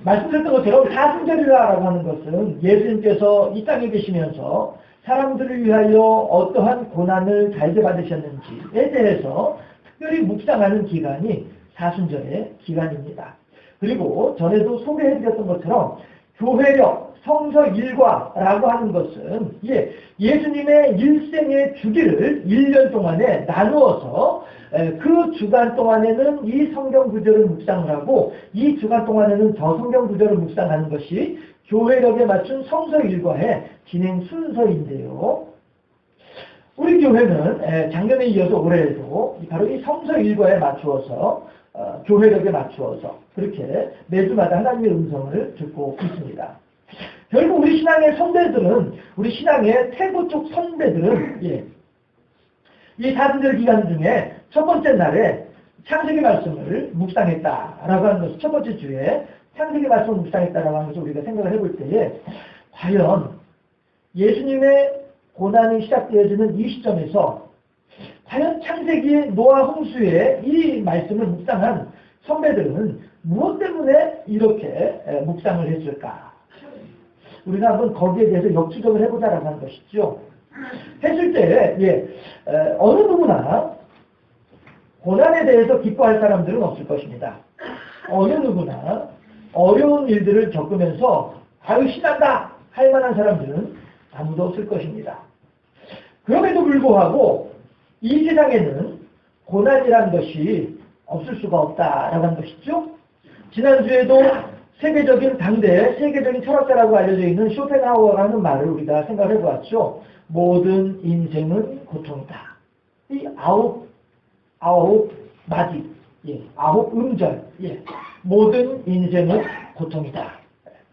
말씀드렸던 것처럼 사순절이라고 하는 것은 예수님께서 이 땅에 계시면서 사람들을 위하여 어떠한 고난을 달게 받으셨는지에 대해서 특별히 묵상하는 기간이 사순절의 기간입니다. 그리고 전에도 소개해드렸던 것처럼 교회력, 성서 일과라고 하는 것은 예수님의 일생의 주기를 1년 동안에 나누어서 그 주간 동안에는 이 성경 구절을 묵상을 하고 이 주간 동안에는 저 성경 구절을 묵상하는 것이 교회력에 맞춘 성서 일과의 진행 순서인데요. 우리 교회는 작년에 이어서 올해에도 바로 이 성서 일과에 맞추어서 교회력에 맞추어서 그렇게 매주마다 하나님의 음성을 듣고 있습니다. 결국 우리 신앙의 선배들은 우리 신앙의 태고쪽 선배들은 이 사순절 기간 중에 첫 번째 날에 창세기 말씀을 묵상했다라고 하는 것을 첫 번째 주에 창세기 말씀을 묵상했다라고 하는 것을 우리가 생각을 해볼 때에 과연 예수님의 고난이 시작되어지는 이 시점에서 과연 창세기의 노아 홍수의 이 말씀을 묵상한 선배들은 무엇 때문에 이렇게 묵상을 했을까? 우리가 한번 거기에 대해서 역추적을 해보자라고 하는 것이죠. 했을 때 어느 누구나 고난에 대해서 기뻐할 사람들은 없을 것입니다. 어느 누구나 어려운 일들을 겪으면서 아유 신난다 할 만한 사람들은 아무도 없을 것입니다. 그럼에도 불구하고 이 세상에는 고난이라는 것이 없을 수가 없다라고 하는 것이죠. 지난주에도 세계적인 당대 세계적인 철학자라고 알려져 있는 쇼펜하우어가 하는 말을 우리가 생각해 보았죠. 모든 인생은 고통이다. 이 아홉 마디, 아홉 음절, 모든 인생은 고통이다.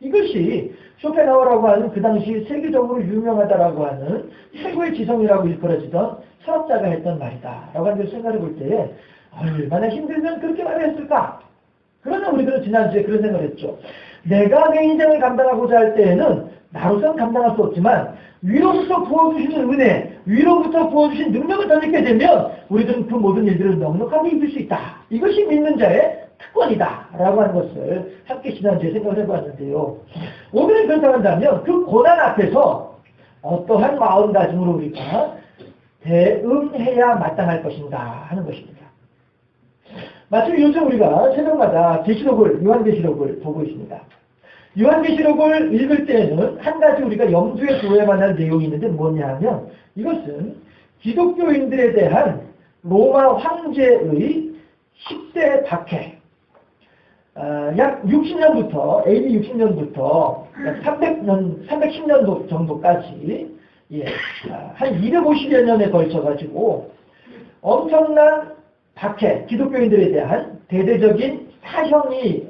이것이 쇼펜하우어라고 하는 그 당시 세계적으로 유명하다라고 하는 최고의 지성이라고 일컬어지던 철학자가 했던 말이다. 라고 하는 것을 생각해 볼 때에 얼마나 힘들면 그렇게 말했을까? 그러나 우리들은 지난주에 그런 생각을 했죠. 내가 내 인생을 감당하고자 할 때에는 나로서는 감당할 수 없지만 위로부터 부어주시는 은혜, 위로부터 부어주신 능력을 덧입게 되면 우리들은 그 모든 일들을 넉넉하게 이길 수 있다. 이것이 믿는 자의 특권이다. 라고 하는 것을 함께 지난주에 생각을 해보았는데요. 오늘은 그렇다고 한다면 그 고난 앞에서 어떠한 마음가짐으로 우리가 대응해야 마땅할 것인가 하는 것입니다. 마침 요즘 우리가 새벽마다 계시록을, 요한계시록을 보고 있습니다. 요한계시록을 읽을 때에는 한 가지 우리가 염두에 두어야만 할 내용이 있는데 뭐냐 하면 이것은 기독교인들에 대한 로마 황제의 10대 박해, 약 60년부터, AD 60년부터 310년 정도까지 한 250여 년에 걸쳐가지고 엄청난 박해, 기독교인들에 대한 대대적인 사형이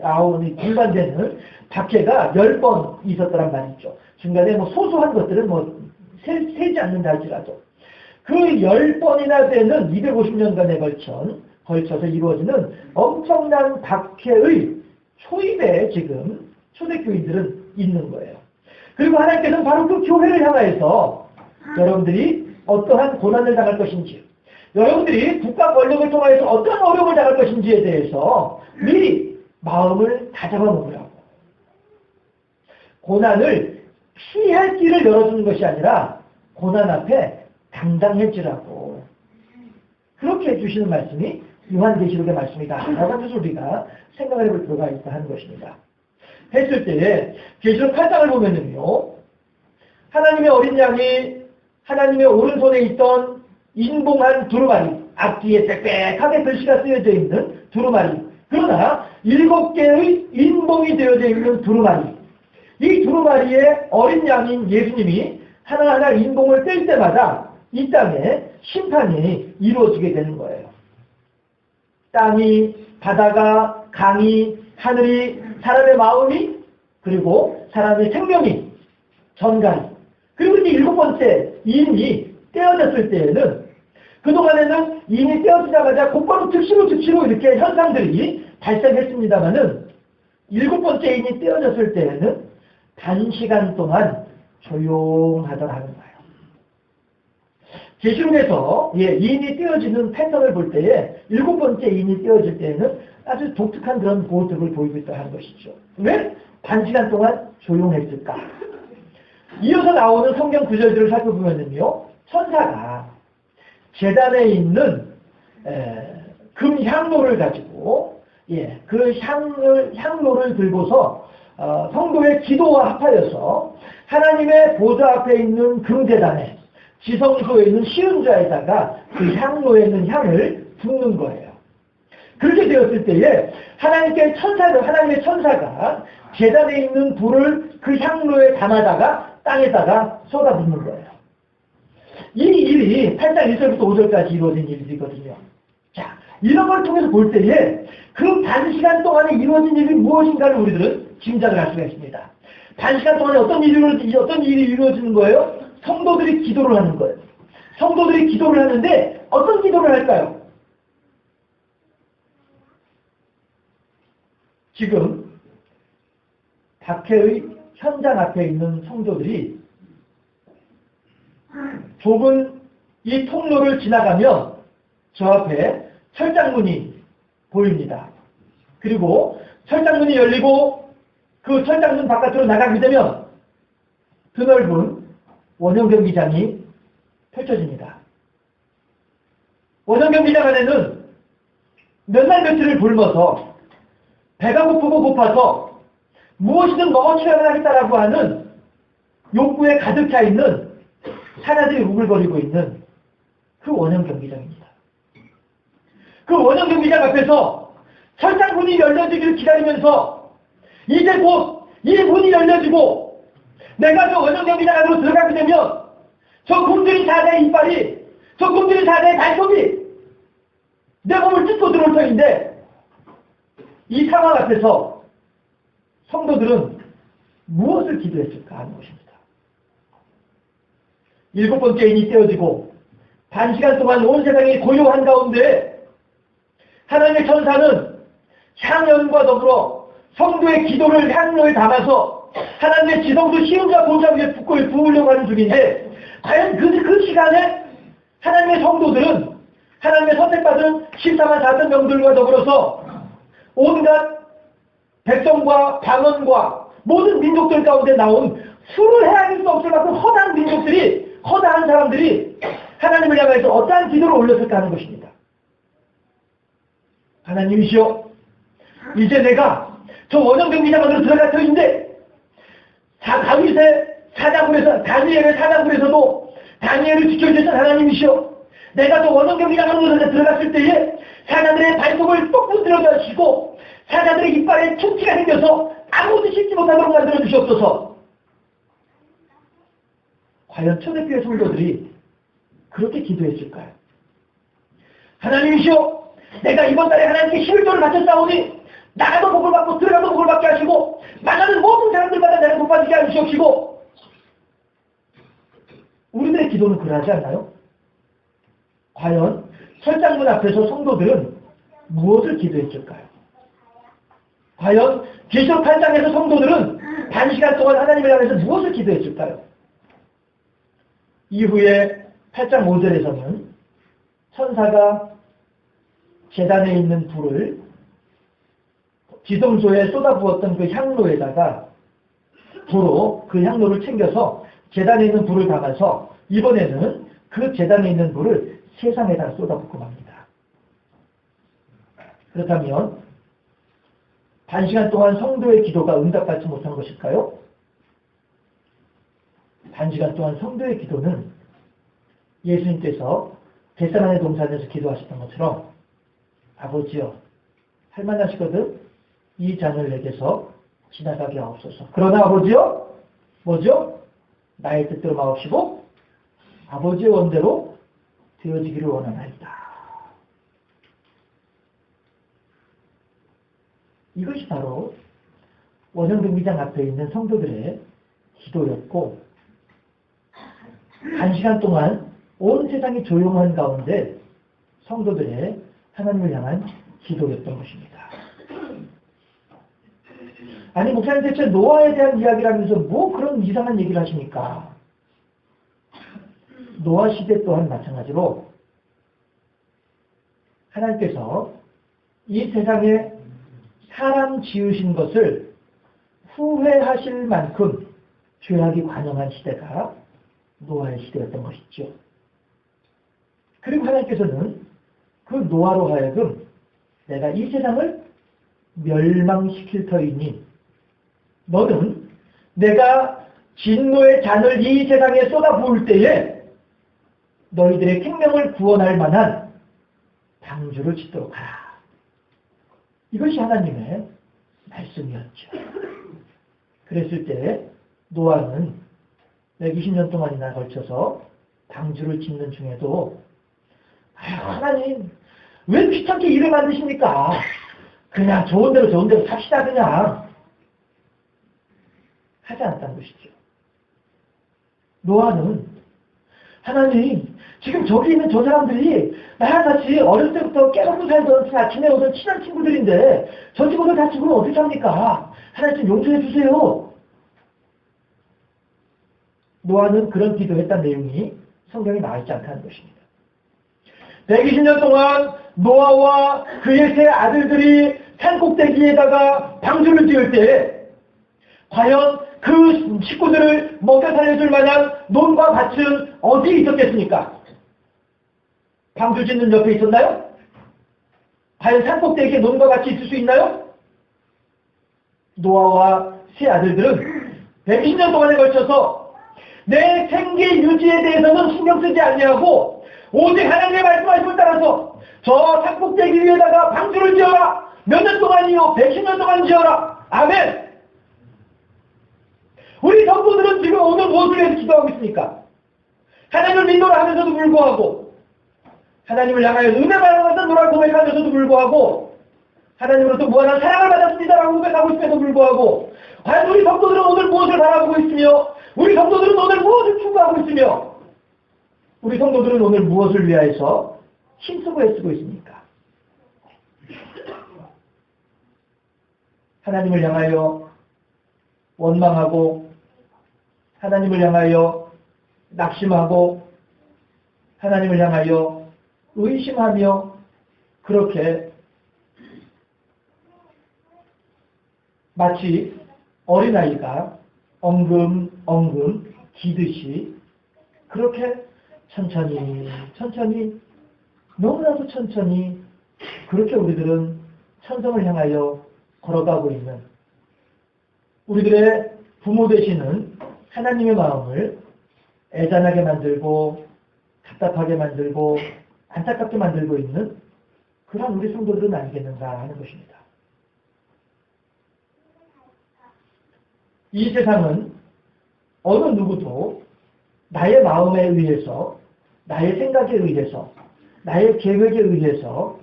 분반되는 박해가 10번 있었더란 말이죠. 중간에 소소한 것들은 세지 않는다 할지라도. 그 10번이나 되는 250년간에 걸쳐서 이루어지는 엄청난 박해의 초입에 지금 초대교인들은 있는 거예요. 그리고 하나님께서는 바로 그 교회를 향하여서 여러분들이 어떠한 고난을 당할 것인지, 여러분들이 국가 권력을 통하여서 어떤 어려움을 당할 것인지에 대해서 미리 마음을 다잡아 놓으라고. 고난을 피할 길을 열어주는 것이 아니라 고난 앞에 당당해지라고. 그렇게 해주시는 말씀이 요한계시록의 말씀이다. 라고 하면서 우리가 생각을 해볼 필요가 있다 하는 것입니다. 했을 때에 계시록 8장을 보면은요. 하나님의 어린 양이 하나님의 오른손에 있던 인봉한 두루마리, 앞뒤에 빽빽하게 글씨가 쓰여져 있는 두루마리. 그러나 7개의 인봉이 되어져 있는 두루마리. 이 두루마리의 어린 양인 예수님이 하나하나 인봉을 뗄 때마다 이 땅에 심판이 이루어지게 되는 거예요. 땅이, 바다가, 강이, 하늘이, 사람의 마음이, 그리고 사람의 생명이, 전갈이. 그리고 이제 7번째 인이 떼어졌을 때에는 그동안에는 인이 떼어지자마자 곧바로 즉시로 이렇게 현상들이 발생했습니다마는 7번째 인이 떼어졌을 때에는 단시간 동안 조용하더라는 거예요. 계시록에서 인이 떼어지는 패턴을 볼 때에 7번째 인이 떼어질 때에는 아주 독특한 그런 모습을 보이고 있다 하는 것이죠. 왜? 단시간 동안 조용했을까? 이어서 나오는 성경 구절들을 살펴보면요, 천사가 제단에 있는 금향로를 가지고 그 향로를 들고서 성도의 기도와 합하여서 하나님의 보좌 앞에 있는 금제단에 지성소에 있는 시은자에다가 그 향로에 있는 향을 붓는 거예요. 그렇게 되었을 때에 하나님의 천사가 제단에 있는 불을 그 향로에 담아다가 땅에다가 쏟아붓는 거예요. 이 일이 8장 1절부터 5절까지 이루어진 일이거든요. 자, 이런 걸 통해서 볼 때에 그 단시간 동안에 이루어진 일이 무엇인가를 우리들은 짐작을 할 수가 있습니다. 단시간 동안에 어떤 일이 이루어지는 거예요? 성도들이 기도를 하는 거예요. 성도들이 기도를 하는데 어떤 기도를 할까요? 지금 박해의 현장 앞에 있는 성도들이 좁은 이 통로를 지나가면 저 앞에 철장문이 보입니다. 그리고 철장문이 열리고 그 철장문 바깥으로 나가게 되면 드넓은 원형 경기장이 펼쳐집니다. 원형 경기장 안에는 몇 날 며칠을 굶어서 배가 고프고 고파서 무엇이든 먹어쳐야겠다라고 하는 욕구에 가득 차 있는 사자들이 우글거리고 있는 그 원형 경기장입니다. 그 원형 경기장 앞에서 철장문이 열려지기를 기다리면서 이제 곧 이 문이 열려지고 내가 저 원형 경기장 안으로 들어가게 되면 저 곰들이 사자의 이빨이, 저 곰들이 사자의 발톱이 내 몸을 찢고 들어올 터인데 이 상황 앞에서 성도들은 무엇을 기도했을까 하는 것입니다. 7번째 인이 떼어지고 단시간 동안 온 세상이 고요한 가운데 하나님의 천사는 향연과 더불어 성도의 기도를 향로에 담아서 하나님의 지성소 시은자 보좌 위에 붓고를 부으려고 하는 중인데 과연 그 시간에 하나님의 성도들은 하나님의 선택받은 14만 4천 명들과 더불어서 온갖 백성과 방언과 모든 민족들 가운데 나온 수를 헤아릴 수 없을 만큼 허다한 사람들이 하나님을 향해서 어떠한 기도를 올렸을까 하는 것입니다. 하나님이시여, 이제 내가 저 원형 경기장 안으로 들어갈 터인데 다윗의 사자굴에서 다니엘의 사자굴에서도 다니엘을 지켜주셨던 하나님이시여, 내가 저 원형 경기장 안으로 들어갔을 때에 사자들의 발톱을 똑 부스러져 하시고 사자들의 이빨에 충치가 생겨서 아무도 씹지 못하도록 만들어 주시옵소서. 과연 초대교회 성도들이 그렇게 기도했을까요? 하나님이시여, 내가 이번 달에 하나님께 11조를 바쳤사오니 나가도 복을 받고 들어가도 복을 받게 하시고 만나는 모든 사람들마다 내가 복 받게 하시옵시고. 우리들의 기도는 그러하지 않나요? 과연 철장문 앞에서 성도들은 무엇을 기도했을까요? 과연 계시록 8장에서 성도들은 단시간 동안 하나님을 향해서 무엇을 기도했을까요? 이후에 8장 5절에서는 천사가 제단에 있는 불을 지성소에 쏟아부었던 그 향로에다가 불로 그 향로를 챙겨서 제단에 있는 불을 담아서 이번에는 그 제단에 있는 불을 세상에다 쏟아붓고 맙니다. 그렇다면 단시간 동안 성도의 기도가 응답받지 못한 것일까요? 단시간 동안 성도의 기도는 예수님께서 겟세마네 동산에서 기도하셨던 것처럼 아버지여, 할만하시거든 이 잔을 내게서 지나가게 하옵소서. 그러나 아버지여, 뭐죠? 나의 뜻대로 마옵시고 아버지의 원대로 되어지기를 원하나이다. 이것이 바로 원형 경기장 앞에 있는 성도들의 기도였고, 한 시간 동안 온 세상이 조용한 가운데 성도들의 하나님을 향한 기도였던 것입니다. 아니, 목사님 대체 노아에 대한 이야기를 하면서 뭐 그런 이상한 얘기를 하십니까? 노아 시대 또한 마찬가지로 하나님께서 이 세상에 사람 지으신 것을 후회하실 만큼 죄악이 관영한 시대가 노아의 시대였던 것이죠. 그리고 하나님께서는 그 노아로 하여금 내가 이 세상을 멸망시킬 터이니 너는 내가 진노의 잔을 이 세상에 쏟아부을 때에 너희들의 생명을 구원할 만한 방주를 짓도록 하라. 이것이 하나님의 말씀이었죠. 그랬을 때 노아는 120년 동안이나 걸쳐서 방주를 짓는 중에도 하나님 왜 귀찮게 일을 만드십니까? 그냥 좋은 대로 삽시다 그냥 하지 않았다는 것이죠. 노아는 하나님 지금 저기 있는 저 사람들이 나랑 같이 어렸을 때부터 깨먹고 살던 지내오던 친한 친구들인데 저 친구들 다 죽으면 어떻게 합니까? 하나님 좀 용서해 주세요. 노아는 그런 기도했다는 내용이 성경에 나와 있지 않다는 것입니다. 120년 동안 노아와 그의 세 아들들이 산꼭대기에다가 방주를 지을 때 과연 그 식구들을 먹여 살려줄 만한 논과 밭은 어디에 있었겠습니까? 방주 짓는 옆에 있었나요? 과연 산꼭대기에 논과 밭이 있을 수 있나요? 노아와 세 아들들은 120년 동안에 걸쳐서 내 생계 유지에 대해서는 신경 쓰지 않냐고 오직 하나님의 말씀하심을 따라서 저 산꼭대기 위에다가 방주를 지어라. 몇 년 동안이요? 110년 동안 지어라. 아멘. 우리 성도들은 지금 오늘 무엇을 위해서 기도하고 있습니까? 하나님을 믿노라 하면서도 불구하고 하나님을 향하여 은혜 받아서 노라 고백하면서도 불구하고 하나님으로부터 무한한 사랑을 받았습니다라고 고백하고 있음에도 불구하고 과연 우리 성도들은 오늘 무엇을 바라보고 있으며 우리 성도들은 오늘 무엇을 추구하고 있으며 우리 성도들은 오늘 무엇을 위하여서 힘쓰고 애쓰고 있습니까? 하나님을 향하여 원망하고 하나님을 향하여 낙심하고 하나님을 향하여 의심하며 그렇게 마치 어린아이가 엉금 기듯이 그렇게 천천히 너무나도 천천히 그렇게 우리들은 천성을 향하여 걸어가고 있는 우리들의 부모 되시는 하나님의 마음을 애잔하게 만들고 답답하게 만들고 안타깝게 만들고 있는 그런 우리 성도들은 아니겠는가 하는 것입니다. 이 세상은 어느 누구도 나의 마음에 의해서 나의 생각에 의해서 나의 계획에 의해서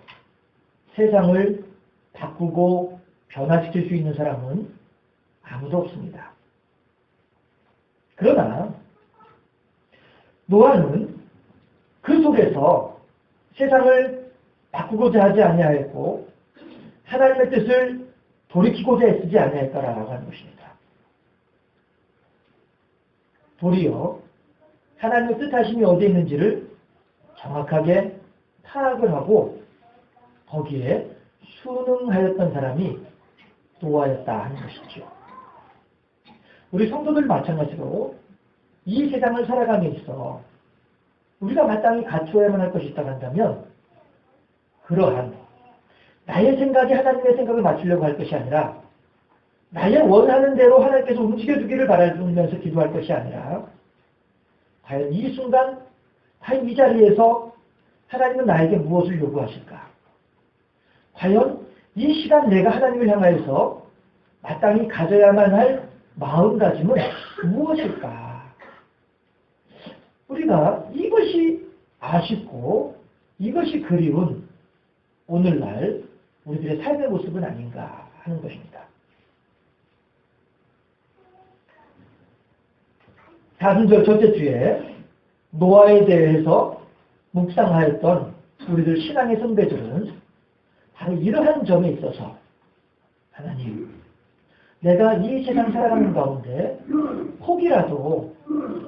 세상을 바꾸고 변화시킬 수 있는 사람은 아무도 없습니다. 그러나 노아는 그 속에서 세상을 바꾸고자 하지 아니하였고 하나님의 뜻을 돌이키고자 애쓰지 아니하였다라고 하는 것입니다. 도리어 하나님의 뜻하심이 어디에 있는지를 정확하게 파악을 하고 거기에 순응하였던 사람이 노아였다 하는 것이죠. 우리 성도들 마찬가지로 이 세상을 살아감에 있어 우리가 마땅히 갖추어야만 할 것이 있다고 한다면 그러한 나의 생각이 하나님의 생각을 맞추려고 할 것이 아니라 나의 원하는 대로 하나님께서 움직여주기를 바라면서 기도할 것이 아니라 과연 이 순간 과연 이 자리에서 하나님은 나에게 무엇을 요구하실까? 과연 이 시간 내가 하나님을 향하여서 마땅히 가져야만 할 마음가짐은 무엇일까? 우리가 이것이 아쉽고 이것이 그리운 오늘날 우리들의 삶의 모습은 아닌가 하는 것입니다. 사순절 첫째 주에 노아에 대해서 묵상하였던 우리들 신앙의 선배들은 바로 이러한 점에 있어서 하나님, 내가 이 세상 살아가는 가운데 혹이라도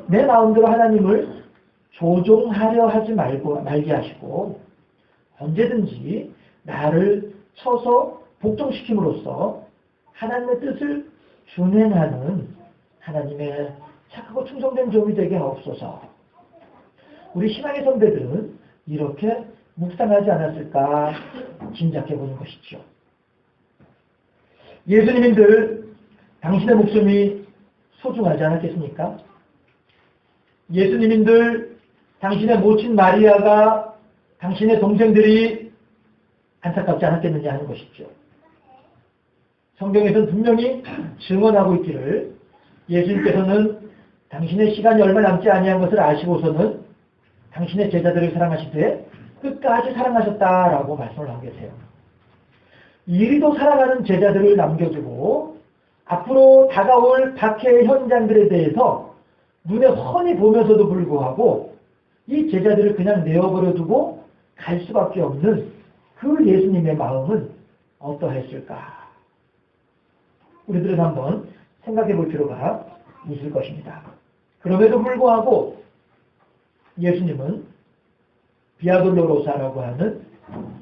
내 마음대로 하나님을 조종하려 하지 말게 하시고 언제든지 나를 쳐서 복종시킴으로써 하나님의 뜻을 준행하는 하나님의 착하고 충성된 종이 되게 하옵소서. 우리 신앙의 선배들은 이렇게 묵상하지 않았을까 짐작해 보는 것이죠. 예수님인들 당신의 목숨이 소중하지 않았겠습니까? 예수님인들 당신의 모친 마리아가 당신의 동생들이 안타깝지 않았겠느냐 하는 것이죠. 성경에서는 분명히 증언하고 있기를 예수님께서는 당신의 시간이 얼마 남지 아니한 것을 아시고서는 당신의 제자들을 사랑하시되 끝까지 사랑하셨다라고 말씀을 하고 계세요. 이리도 사랑하는 제자들을 남겨두고 앞으로 다가올 박해의 현장들에 대해서 눈에 훤히 보면서도 불구하고 이 제자들을 그냥 내어버려 두고 갈 수밖에 없는 그 예수님의 마음은 어떠했을까? 우리들은 한번 생각해 볼 필요가 있을 것입니다. 그럼에도 불구하고 예수님은 비아돌로로사라고 하는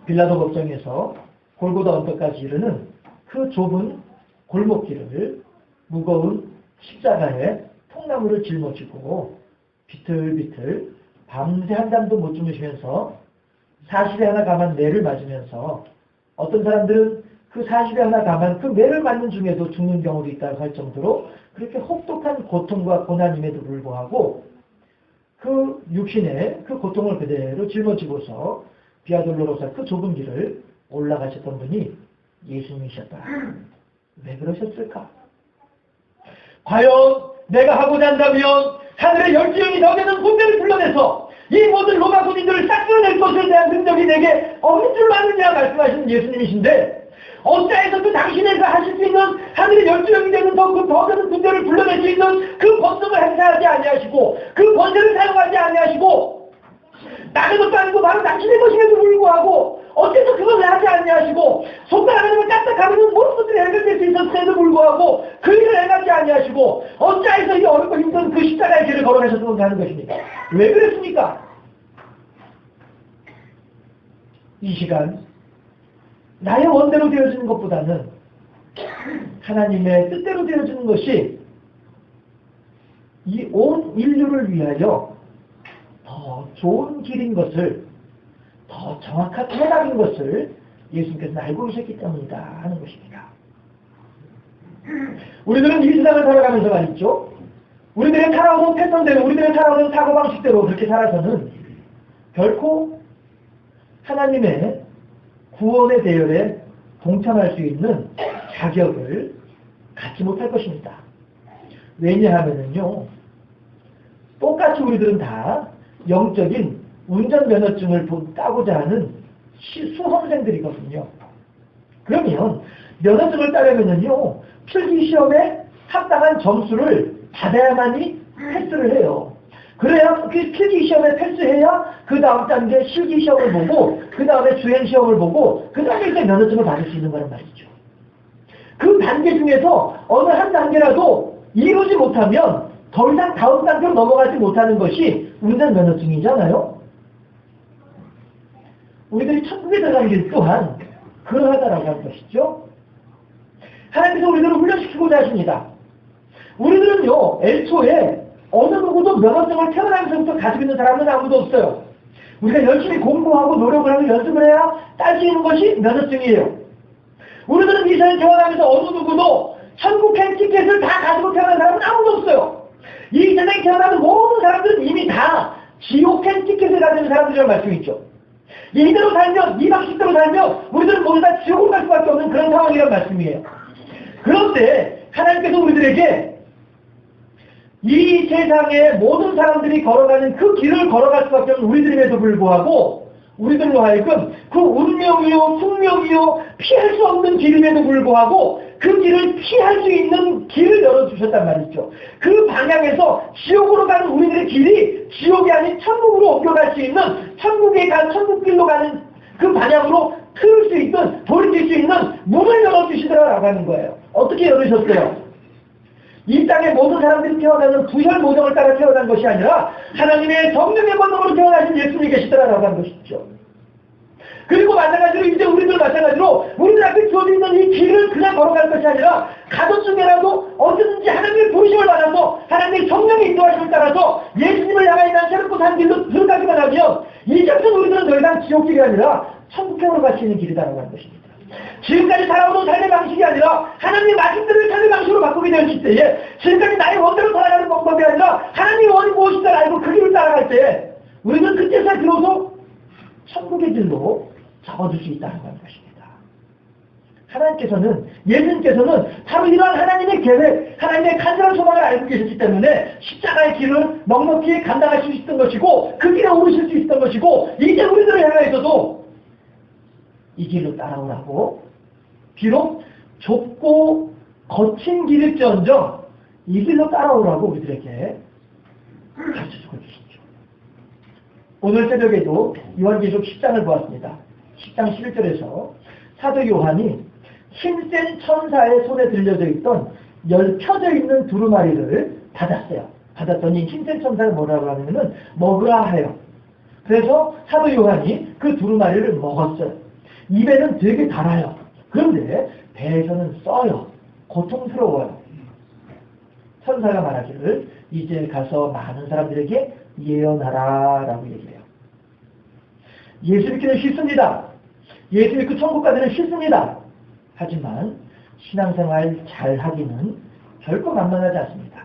빌라도 법정에서 골고다 언덕까지 이르는 그 좁은 골목길을 무거운 십자가에 통나무를 짊어지고 비틀비틀 밤새 한잠도 못 주무시면서 40에 하나 감한 매를 맞으면서 어떤 사람들은 그 40에 하나 감한 그 매를 맞는 중에도 죽는 경우도 있다고 할 정도로 그렇게 혹독한 고통과 고난임에도 불구하고 그 육신의 그 고통을 그대로 짊어지고서 비아돌로로사 그 좁은 길을 올라가셨던 분이 예수님이셨다. 왜 그러셨을까? 과연 내가 하고자 한다면 하늘의 12영이 더 되는 군대를 불러내서 이 모든 로마 군인들을 싹 쓸어낼 것에 대한 능력이 내게 없는 줄 아느냐 말씀하시는 예수님이신데 어찌해서 그 당신에서 하실 수 있는 하늘의 12영이 되는 더 되는 군대를 불러낼 수 있는 그 권능을 행사하지 아니하시고 그 권세를 사용하지 아니하시고 남의 것도 아니고 바로 당신의 것임에도 불구하고 어째서 그것을 하지 아니하시고 손가락 하나만 까딱하면 모든 것들이 해결될 수 있었음에도 불구하고 그 일을 행하지 아니하시고 어찌해서 이 어렵고 힘든 그 십자가의 길을 걸어가셨던가 하는 것입니까? 왜 그랬습니까? 이 시간 나의 원대로 되어지는 것보다는 하나님의 뜻대로 되어지는 것이 이 온 인류를 위하여 더 좋은 길인 것을, 더 정확한 해답인 것을 예수님께서는 알고 계셨기 때문이다 하는 것입니다. 우리들은 이 세상을 살아가면서 말이죠. 우리들의 살아오는 패턴대로, 우리들의 살아오는 사고방식대로 그렇게 살아서는 결코 하나님의 구원의 대열에 동참할 수 있는 자격을 갖지 못할 것입니다. 왜냐하면요, 똑같이 우리들은 다 영적인 운전면허증을 따고자 하는 수험생들이거든요. 그러면 면허증을 따려면요, 필기시험에 합당한 점수를 받아야만이 패스를 해요. 그래야 그 필기시험에 패스해야 그 다음 단계 실기시험을 보고 그 다음에 주행시험을 보고 그 다음에 이제 면허증을 받을 수 있는 거란 말이죠. 그 단계 중에서 어느 한 단계라도 이루지 못하면 더 이상 다음 단계로 넘어가지 못하는 것이 운전면허증이잖아요. 우리들이 천국에 들어가는 길 또한 그러하다라고 하는 것이죠. 하나님께서 우리들을 훈련시키고자 하십니다. 우리들은요, 애초에 어느 누구도 면허증을 태어나면서부터 가지고 있는 사람은 아무도 없어요. 우리가 열심히 공부하고 노력을 하고 연습을 해야 딸 수 있는 것이 면허증이에요. 우리들은 이 세상에 태어나면서 어느 누구도 천국행 티켓을 다 가지고 태어난 사람은 아무도 없어요. 이 세상에 태어나는 모든 사람들은 이미 다 지옥행 티켓을 가지는 사람들이라는 말씀이 있죠. 이대로 살면, 이 방식대로 살면 우리들은 모두 다 지옥으로 갈 수밖에 없는 그런 상황이란 말씀이에요. 그런데 하나님께서 우리들에게 이 세상의 모든 사람들이 걸어가는 그 길을 걸어갈 수밖에 없는 우리들임에도 불구하고 우리들로 하여금 그 운명이요 숙명이요 피할 수 없는 길임에도 불구하고 그 길을 피할 수 있는 길을 열어주셨단 말이죠. 그 방향에서 지옥으로 가는 우리들의 길이 지옥이 아닌 천국으로 옮겨갈 수 있는 천국길로 가는 그 방향으로 틀을 수 있는 돌이킬 수 있는 문을 열어주시더라라고 하는 거예요. 어떻게 열으셨어요? 이 땅의 모든 사람들이 태어나는 부혈 모정을 따라 태어난 것이 아니라 하나님의 성령의 권능으로 태어나신 예수님이 계시더라라고 하는 것이죠. 그리고 마찬가지로 이제 우리들 마찬가지로 우리들 앞에 주어져 있는 이 길을 그냥 걸어갈 것이 아니라 가족 중에라도 어쨌든지 하나님의 부르심을 받아서 하나님의 성령의 인도하심을 따라서 예수님을 향하여 난 새롭고 산 길로 들어가기만 하면 이제부터 우리들은 더 이상 지옥길이 아니라 천국으로 갈 수 있는 길이라고 하는 것입니다. 지금까지 살아오던 삶의 방식이 아니라 하나님의 말씀대로 삶의 방식으로 바꾸게 되었을 때에 지금까지 나의 원대로 살아가는 방법이 아니라 하나님의 원이 무엇인가를 알고 그 길을 따라갈 때에 우리는 그때서 비로소 천국의 길로 잡아줄 수 있다는 것입니다. 하나님께서는 예수님께서는 바로 이러한 하나님의 계획, 하나님의 간절한 소망을 알고 계셨기 때문에 십자가의 길을 넉넉히 감당할 수 있었던 것이고 그 길에 오르실 수 있었던 것이고 이제 우리들을 향하여서도 이 길로 따라오라고 비록 좁고 거친 길일지언정 이 길로 따라오라고 우리들에게 가르쳐주고 계시죠. 오늘 새벽에도 요한계시록 10장을 보았습니다. 10장 11절에서 사도 요한이 힘센 천사의 손에 들려져 있던 펴져 있는 두루마리를 받았어요. 받았더니 힘센 천사가 뭐라고 하냐면은 먹으라 하여. 그래서 사도 요한이 그 두루마리를 먹었어요. 입에는 되게 달아요. 그런데 배에서는 써요. 고통스러워요. 천사가 말하기를 이제 가서 많은 사람들에게 예언하라 라고 얘기해요. 예수 믿기는 싫습니다. 예수 믿고 천국 가기는 싫습니다. 하지만 신앙생활 잘 하기는 결코 만만하지 않습니다.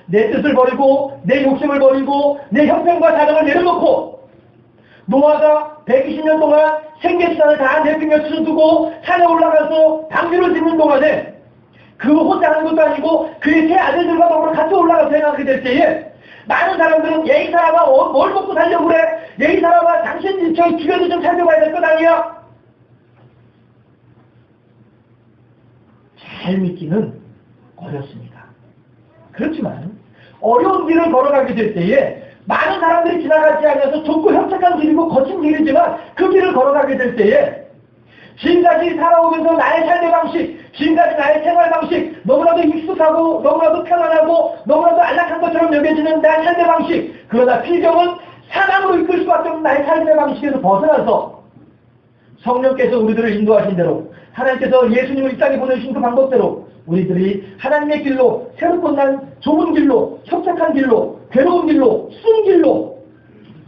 내 뜻을 버리고 내 욕심을 버리고 내 형편과 자정을 내려놓고 노아가 120년 동안 생계수단을 다 내비며 두고 산에 올라가서 방주를 짓는 동안에 그 혼자 하는 것도 아니고 그의 세 아들들과 더불어 같이 올라가서 행하게 될 때에 많은 사람들은 이 사람아 뭘 먹고 살려고 그래? 이 사람아 당신 저희 주변도 좀 살펴봐야 될 것 아니야? 잘 믿기는 어렵습니다. 그렇지만 어려운 길을 걸어가게 될 때에 많은 사람들이 지나가지 않아서 좁고 협착한 길이고 거친 길이지만 그 길을 걸어가게 될 때에 지금까지 살아오면서 나의 삶의 방식, 지금까지 나의 생활 방식, 너무나도 익숙하고 너무나도 편안하고 너무나도 안락한 것처럼 여겨지는 나의 삶의 방식, 그러나 필경은 사랑으로 이끌 수밖에 없는 나의 삶의 방식에서 벗어나서 성령께서 우리들을 인도하신 대로 하나님께서 예수님을 이 땅에 보내주신 그 방법대로 우리들이 하나님의 길로 새롭고 난 좁은 길로 협착한 길로 괴로운 길로 쓴 길로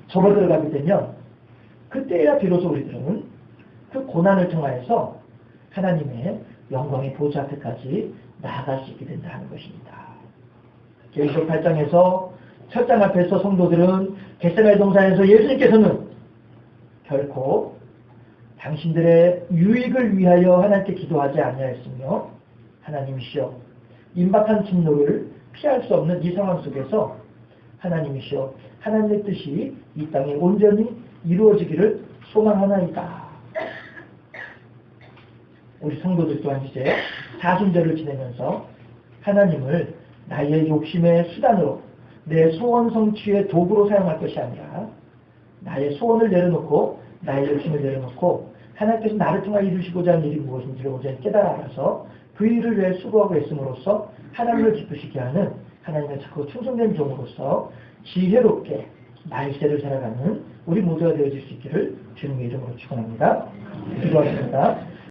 접어들어가게 되면 그때야 비로소 우리들은 그 고난을 통하여서 하나님의 영광의 보좌 앞에까지 나아갈 수 있게 된다는 것입니다. 계시록 8장에서 철장 앞에서 성도들은 겟세마네 동산에서 예수님께서는 결코 당신들의 유익을 위하여 하나님께 기도하지 아니하였으며 하나님이시여 임박한 진노를 피할 수 없는 이 상황 속에서 하나님이시여 하나님의 뜻이 이 땅에 온전히 이루어지기를 소망하나이다. 우리 성도들 또한 이제 사순절을 지내면서 하나님을 나의 욕심의 수단으로 내 소원 성취의 도구로 사용할 것이 아니라 나의 소원을 내려놓고 나의 욕심을 내려놓고 하나님께서 나를 통하여 이루시고자 하는 일이 무엇인지를 오전에 깨달아 알아서 그 일을 위해 수고하고 애씀으로써 하나님을 기쁘시게 하는 하나님의 자꾸 충성된 종으로서 지혜롭게 말세를 살아가는 우리 모두가 되어질 수 있기를 주님의 이름으로 축원합니다. 기도하겠습니다.